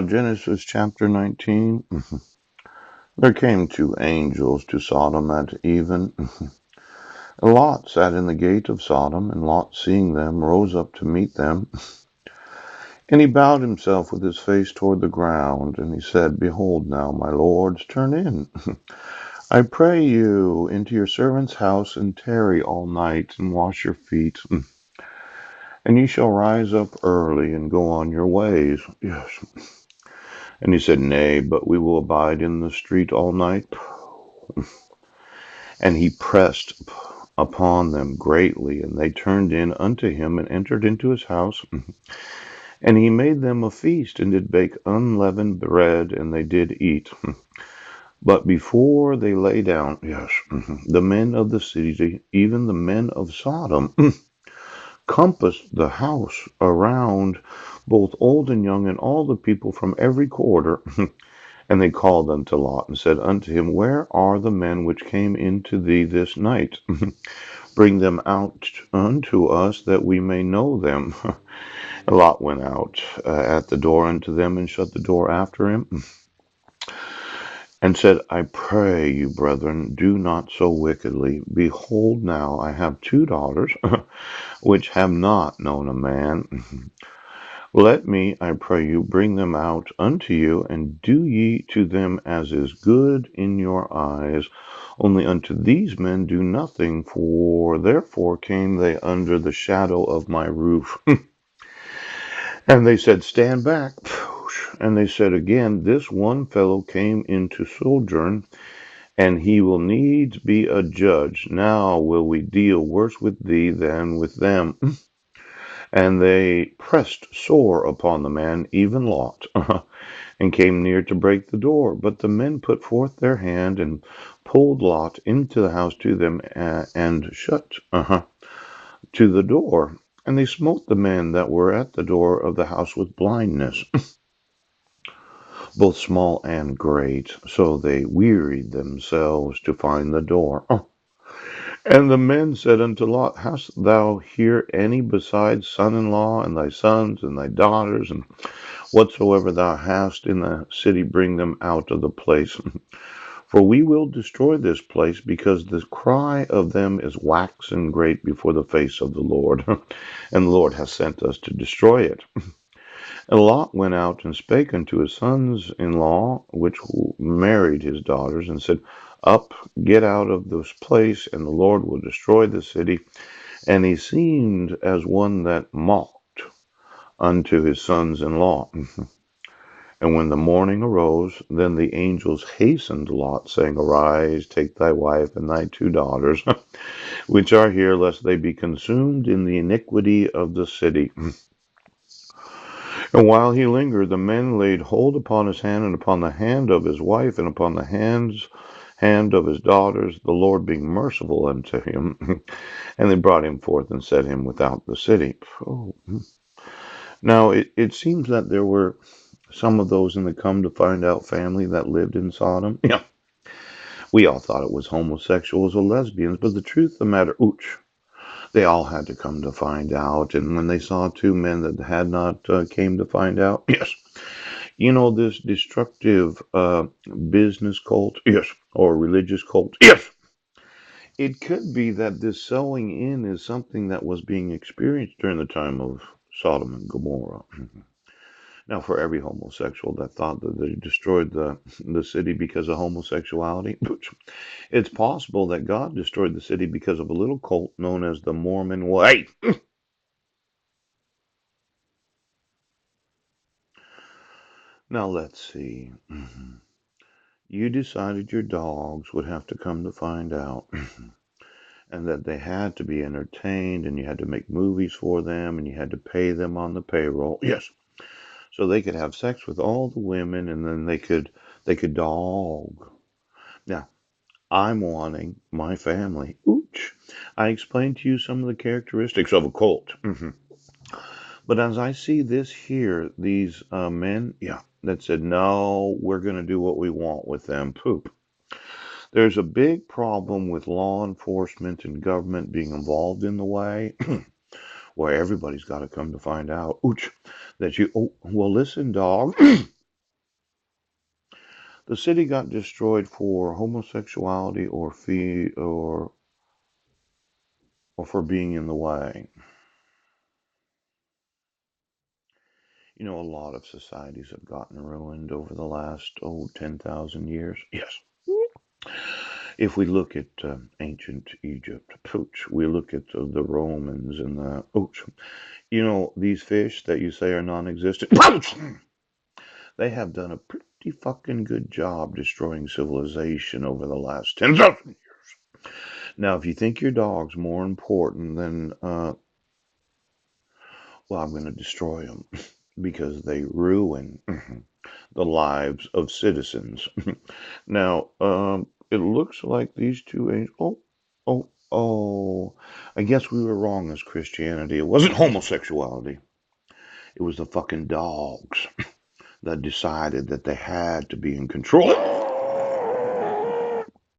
Genesis chapter 19. There came two angels to Sodom at even. And Lot sat in the gate of Sodom, and Lot, seeing them, rose up to meet them. And he bowed himself with his face toward the ground, and he said, Behold now, my lords, turn in, I pray you, into your servant's house, and tarry all night, and wash your feet. And ye shall rise up early, and go on your ways. Yes. And he said, Nay, but we will abide in the street all night. And he pressed upon them greatly, and they turned in unto him, and entered into his house. And he made them a feast, and did bake unleavened bread, and they did eat. But before they lay down, yes, the men of the city, even the men of Sodom, compassed the house around, both old and young, and all the people from every quarter. And they called unto Lot, and said unto him, Where are the men which came into thee this night? Bring them out unto us, that we may know them. And Lot went out at the door unto them, and shut the door after him, and said, I pray you, brethren, do not so wickedly. Behold, now I have two daughters, which have not known a man. Let me, I pray you, bring them out unto you, and do ye to them as is good in your eyes. Only unto these men do nothing, for therefore came they under the shadow of my roof. And they said, Stand back. And they said again, This one fellow came into sojourn, and he will needs be a judge. Now will we deal worse with thee than with them. And they pressed sore upon the man, even Lot, and came near to break the door. But the men put forth their hand, and pulled Lot into the house to them, and shut to the door. And they smote the men that were at the door of the house with blindness, both small and great, so they wearied themselves to find the door. And the men said unto Lot, Hast thou here any besides son-in-law, and thy sons, and thy daughters, and whatsoever thou hast in the city, bring them out of the place? For we will destroy this place, because the cry of them is waxen great before the face of the Lord, and the Lord hath sent us to destroy it. And Lot went out and spake unto his sons-in-law, which married his daughters, and said, Up, get out of this place, and the Lord will destroy the city. And he seemed as one that mocked unto his sons-in-law. And when the morning arose, then the angels hastened Lot, saying, Arise, take thy wife and thy two daughters, which are here, lest they be consumed in the iniquity of the city. And while he lingered, the men laid hold upon his hand, and upon the hand of his wife, and upon the hand of his daughters, the Lord being merciful unto him. And they brought him forth and set him without the city. Oh. Now, it seems that there were some of those in the come to find out family that lived in Sodom. Yeah, we all thought it was homosexuals or lesbians, but the truth of the matter, ooch, they all had to come to find out. And when they saw two men that had not came to find out, yes, this destructive business cult, yes, or religious cult, yes. It could be that this sowing in is something that was being experienced during the time of Sodom and Gomorrah. Now, for every homosexual that thought that they destroyed the city because of homosexuality, it's possible that God destroyed the city because of a little cult known as the Mormon Way. Now, let's see. You decided your dogs would have to come to find out, and that they had to be entertained, and you had to make movies for them, and you had to pay them on the payroll. Yes, so they could have sex with all the women, and then they could dog. Now, I'm wanting my family. Ooch. I explained to you some of the characteristics of a cult. But as I see this here, these men, yeah, that said, no, we're going to do what we want with them. Poop. There's a big problem with law enforcement and government being involved in the way where everybody's got to come to find out, ooch, that you, oh, well, listen, dog. The city got destroyed for homosexuality or for being in the way. You know, a lot of societies have gotten ruined over the last 10,000 years. Yes. If we look at ancient Egypt, pooch, we look at the Romans and the pooch. You know, these fish that you say are non-existent, pooch, they have done a pretty fucking good job destroying civilization over the last 10,000. Now, if you think your dog's more important than, well, I'm going to destroy them because they ruin the lives of citizens. Now, it looks like these two angels. Oh, I guess we were wrong as Christianity. It wasn't homosexuality. It was the fucking dogs that decided that they had to be in control.